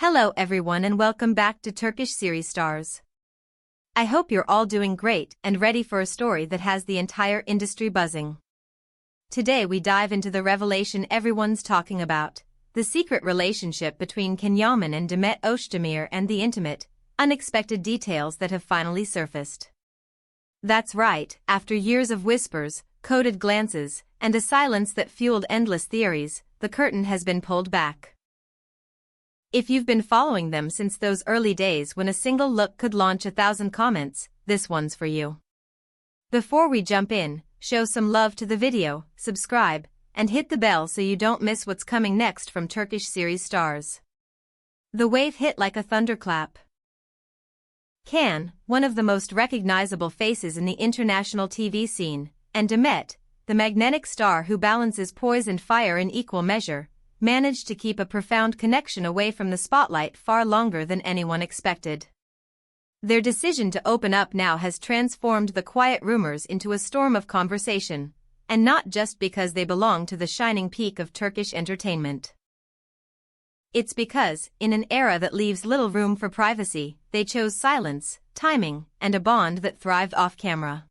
Hello everyone and welcome back to Turkish series stars. I hope you're all doing great and ready for a story that has the entire industry buzzing. Today we dive into the revelation everyone's talking about, the secret relationship between Yaman and Demet Özdemir and the intimate, unexpected details that have finally surfaced. That's right, after years of whispers, coded glances, and a silence that fueled endless theories, the curtain has been pulled back. If you've been following them since those early days when a single look could launch 1,000 comments, this one's for you. Before we jump in, show some love to the video, subscribe, and hit the bell so you don't miss what's coming next from Turkish series stars. The wave hit like a thunderclap. Can, one of the most recognizable faces in the international TV scene, and Demet, the magnetic star who balances poise and fire in equal measure, managed to keep a profound connection away from the spotlight far longer than anyone expected. Their decision to open up now has transformed the quiet rumors into a storm of conversation, and not just because they belong to the shining peak of Turkish entertainment. It's because, in an era that leaves little room for privacy, they chose silence, timing, and a bond that thrived off-camera.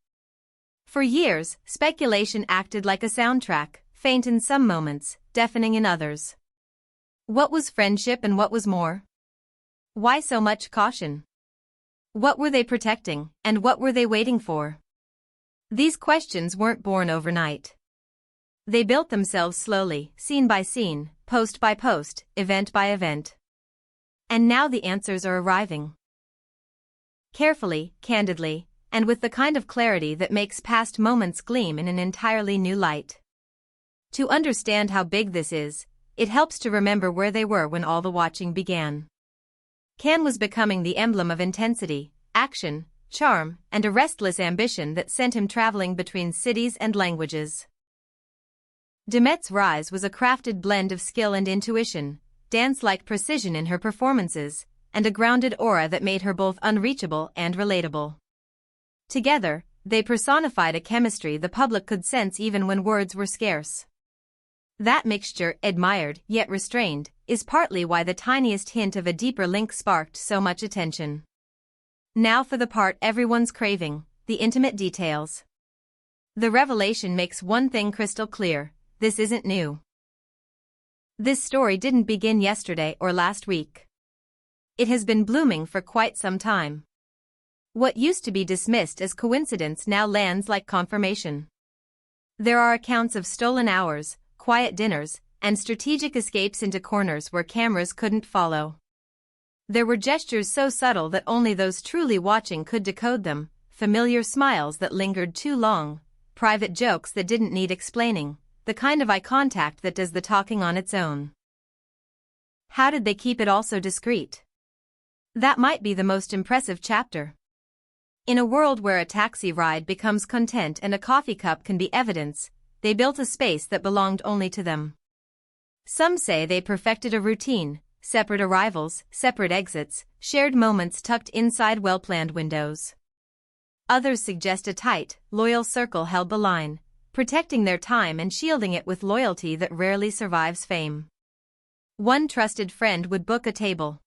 For years, speculation acted like a soundtrack, faint in some moments, deafening in others. What was friendship and what was more? Why so much caution? What were they protecting, and what were they waiting for? These questions weren't born overnight. They built themselves slowly, scene by scene, post by post, event by event. And now the answers are arriving. Carefully, candidly, and with the kind of clarity that makes past moments gleam in an entirely new light. To understand how big this is, it helps to remember where they were when all the watching began. Can was becoming the emblem of intensity, action, charm, and a restless ambition that sent him traveling between cities and languages. Demet's rise was a crafted blend of skill and intuition, dance-like precision in her performances, and a grounded aura that made her both unreachable and relatable. Together, they personified a chemistry the public could sense even when words were scarce. That mixture, admired yet restrained, is partly why the tiniest hint of a deeper link sparked so much attention. Now for the part everyone's craving, the intimate details. The revelation makes one thing crystal clear: this isn't new. This story didn't begin yesterday or last week. It has been blooming for quite some time. What used to be dismissed as coincidence now lands like confirmation. There are accounts of stolen hours, quiet dinners, and strategic escapes into corners where cameras couldn't follow. There were gestures so subtle that only those truly watching could decode them, familiar smiles that lingered too long, private jokes that didn't need explaining, the kind of eye contact that does the talking on its own. How did they keep it all so discreet? That might be the most impressive chapter. In a world where a taxi ride becomes content and a coffee cup can be evidence, they built a space that belonged only to them. Some say they perfected a routine: separate arrivals, separate exits, shared moments tucked inside well-planned windows. Others suggest a tight, loyal circle held the line, protecting their time and shielding it with loyalty that rarely survives fame. One trusted friend would book a table.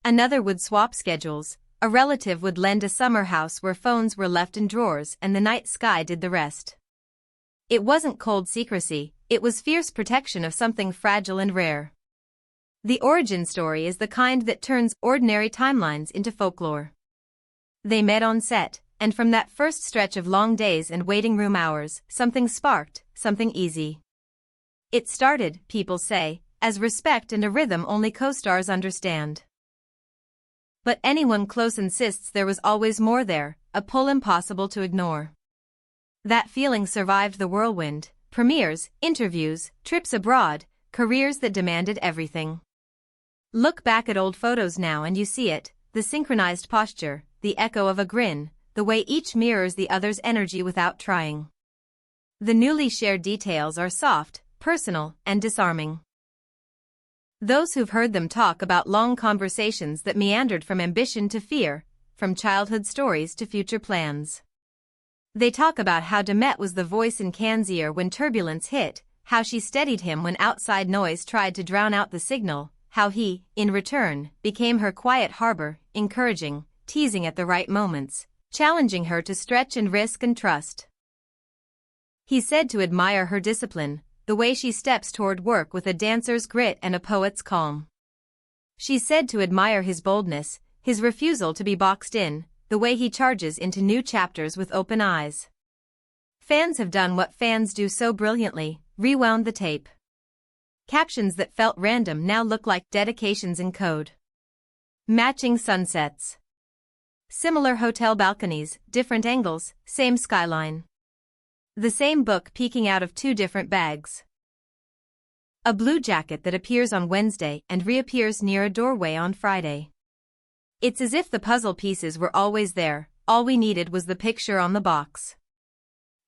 Another would swap schedules. A relative would lend a summer house where phones were left in drawers and the night sky did the rest. It wasn't cold secrecy, it was fierce protection of something fragile and rare. The origin story is the kind that turns ordinary timelines into folklore. They met on set, and from that first stretch of long days and waiting room hours, something sparked, something easy. It started, people say, as respect and a rhythm only co-stars understand. But anyone close insists there was always more there, a pull impossible to ignore. That feeling survived the whirlwind: premieres, interviews, trips abroad, careers that demanded everything. Look back at old photos now and you see it: the synchronized posture, the echo of a grin, the way each mirrors the other's energy without trying. The newly shared details are soft, personal, and disarming. Those who've heard them talk about long conversations that meandered from ambition to fear, from childhood stories to future plans. They talk about how Demet was the voice in Can's ear when turbulence hit, how she steadied him when outside noise tried to drown out the signal, how he, in return, became her quiet harbor, encouraging, teasing at the right moments, challenging her to stretch and risk and trust. He said to admire her discipline, the way she steps toward work with a dancer's grit and a poet's calm. She said to admire his boldness, his refusal to be boxed in, the way he charges into new chapters with open eyes. Fans have done what fans do so brilliantly, rewound the tape. Captions that felt random now look like dedications in code. Matching sunsets. Similar hotel balconies, different angles, same skyline. The same book peeking out of two different bags. A blue jacket that appears on Wednesday and reappears near a doorway on Friday. It's as if the puzzle pieces were always there, all we needed was the picture on the box.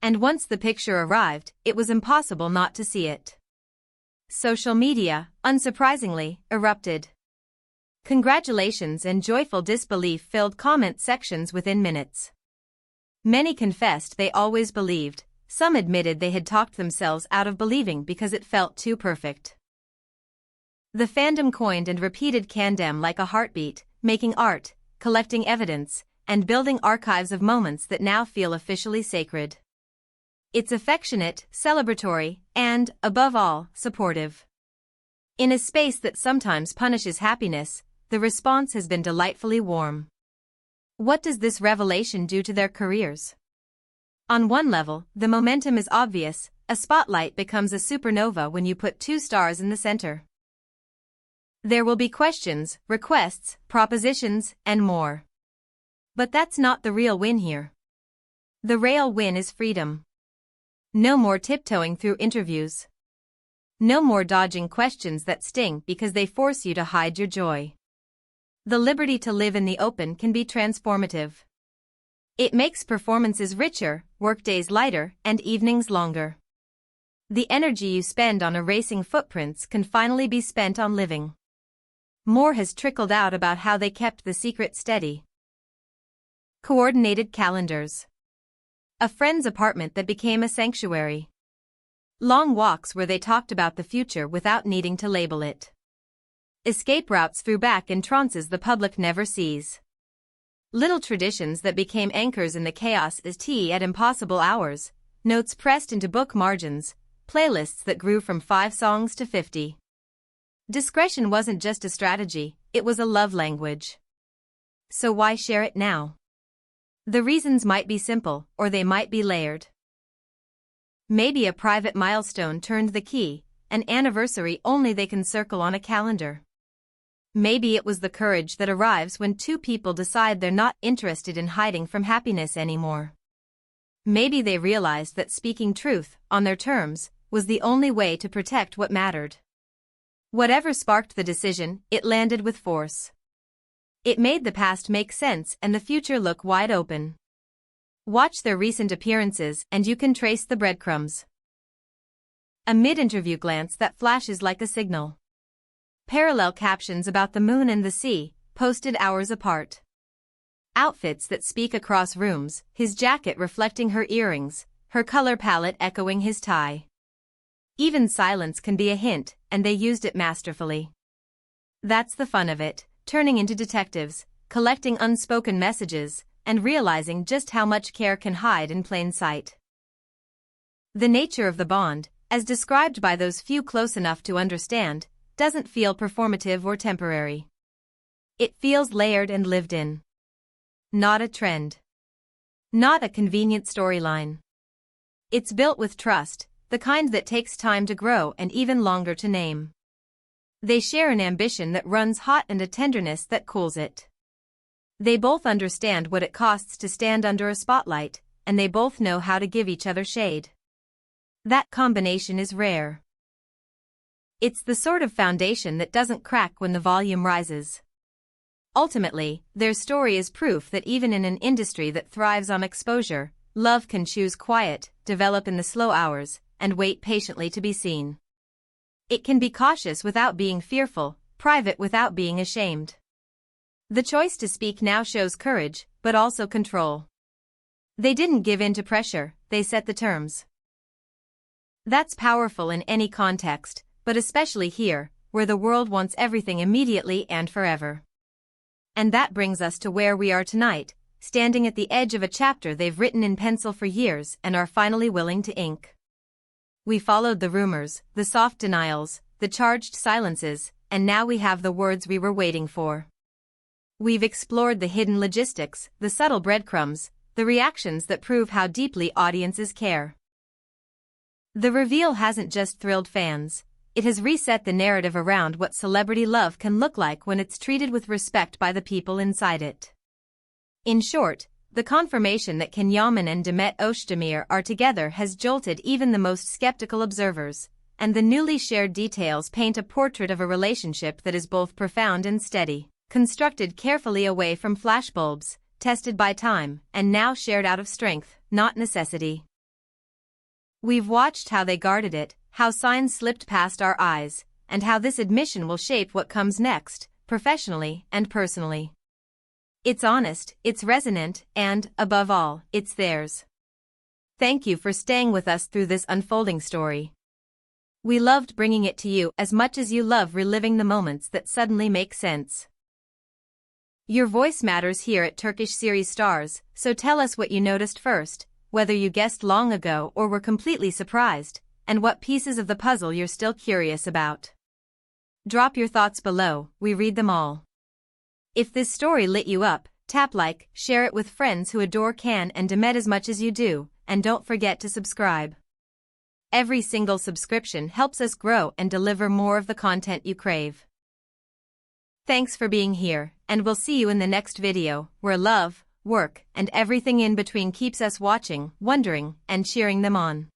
And once the picture arrived, it was impossible not to see it. Social media, unsurprisingly, erupted. Congratulations and joyful disbelief filled comment sections within minutes. Many confessed they always believed, some admitted they had talked themselves out of believing because it felt too perfect. The fandom coined and repeated Candem like a heartbeat, making art, collecting evidence, and building archives of moments that now feel officially sacred. It's affectionate, celebratory, and, above all, supportive. In a space that sometimes punishes happiness, the response has been delightfully warm. What does this revelation do to their careers? On one level, the momentum is obvious, a spotlight becomes a supernova when you put two stars in the center. There will be questions, requests, propositions, and more. But that's not the real win here. The real win is freedom. No more tiptoeing through interviews. No more dodging questions that sting because they force you to hide your joy. The liberty to live in the open can be transformative. It makes performances richer, workdays lighter, and evenings longer. The energy you spend on erasing footprints can finally be spent on living. More has trickled out about how they kept the secret steady. Coordinated calendars. A friend's apartment that became a sanctuary. Long walks where they talked about the future without needing to label it. Escape routes through back entrances the public never sees. Little traditions that became anchors in the chaos as tea at impossible hours, notes pressed into book margins, playlists that grew from 5 songs to 50. Discretion wasn't just a strategy, it was a love language. So why share it now? The reasons might be simple, or they might be layered. Maybe a private milestone turned the key, an anniversary only they can circle on a calendar. Maybe it was the courage that arrives when two people decide they're not interested in hiding from happiness anymore. Maybe they realized that speaking truth, on their terms, was the only way to protect what mattered. Whatever sparked the decision, it landed with force. It made the past make sense and the future look wide open. Watch their recent appearances and you can trace the breadcrumbs. A mid-interview glance that flashes like a signal. Parallel captions about the moon and the sea, posted hours apart. Outfits that speak across rooms, his jacket reflecting her earrings, her color palette echoing his tie. Even silence can be a hint, and they used it masterfully. That's the fun of it, turning into detectives, collecting unspoken messages, and realizing just how much care can hide in plain sight. The nature of the bond, as described by those few close enough to understand, doesn't feel performative or temporary. It feels layered and lived in. Not a trend. Not a convenient storyline. It's built with trust, the kind that takes time to grow and even longer to name. They share an ambition that runs hot and a tenderness that cools it. They both understand what it costs to stand under a spotlight, and they both know how to give each other shade. That combination is rare. It's the sort of foundation that doesn't crack when the volume rises. Ultimately, their story is proof that even in an industry that thrives on exposure, love can choose quiet, develop in the slow hours, and wait patiently to be seen. It can be cautious without being fearful, private without being ashamed. The choice to speak now shows courage, but also control. They didn't give in to pressure, they set the terms. That's powerful in any context, but especially here, where the world wants everything immediately and forever. And that brings us to where we are tonight, standing at the edge of a chapter they've written in pencil for years and are finally willing to ink. We followed the rumors, the soft denials, the charged silences, and now we have the words we were waiting for. We've explored the hidden logistics, the subtle breadcrumbs, the reactions that prove how deeply audiences care. The reveal hasn't just thrilled fans, it has reset the narrative around what celebrity love can look like when it's treated with respect by the people inside it. In short, the confirmation that Yaman and Demet Özdemir are together has jolted even the most skeptical observers, and the newly shared details paint a portrait of a relationship that is both profound and steady, constructed carefully away from flashbulbs, tested by time, and now shared out of strength, not necessity. We've watched how they guarded it, how signs slipped past our eyes, and how this admission will shape what comes next, professionally and personally. It's honest, it's resonant, and, above all, it's theirs. Thank you for staying with us through this unfolding story. We loved bringing it to you as much as you love reliving the moments that suddenly make sense. Your voice matters here at Turkish Series Stars, so tell us what you noticed first, whether you guessed long ago or were completely surprised, and what pieces of the puzzle you're still curious about. Drop your thoughts below, we read them all. If this story lit you up, tap like, share it with friends who adore Can and Demet as much as you do, and don't forget to subscribe. Every single subscription helps us grow and deliver more of the content you crave. Thanks for being here, and we'll see you in the next video, where love, work, and everything in between keeps us watching, wondering, and cheering them on.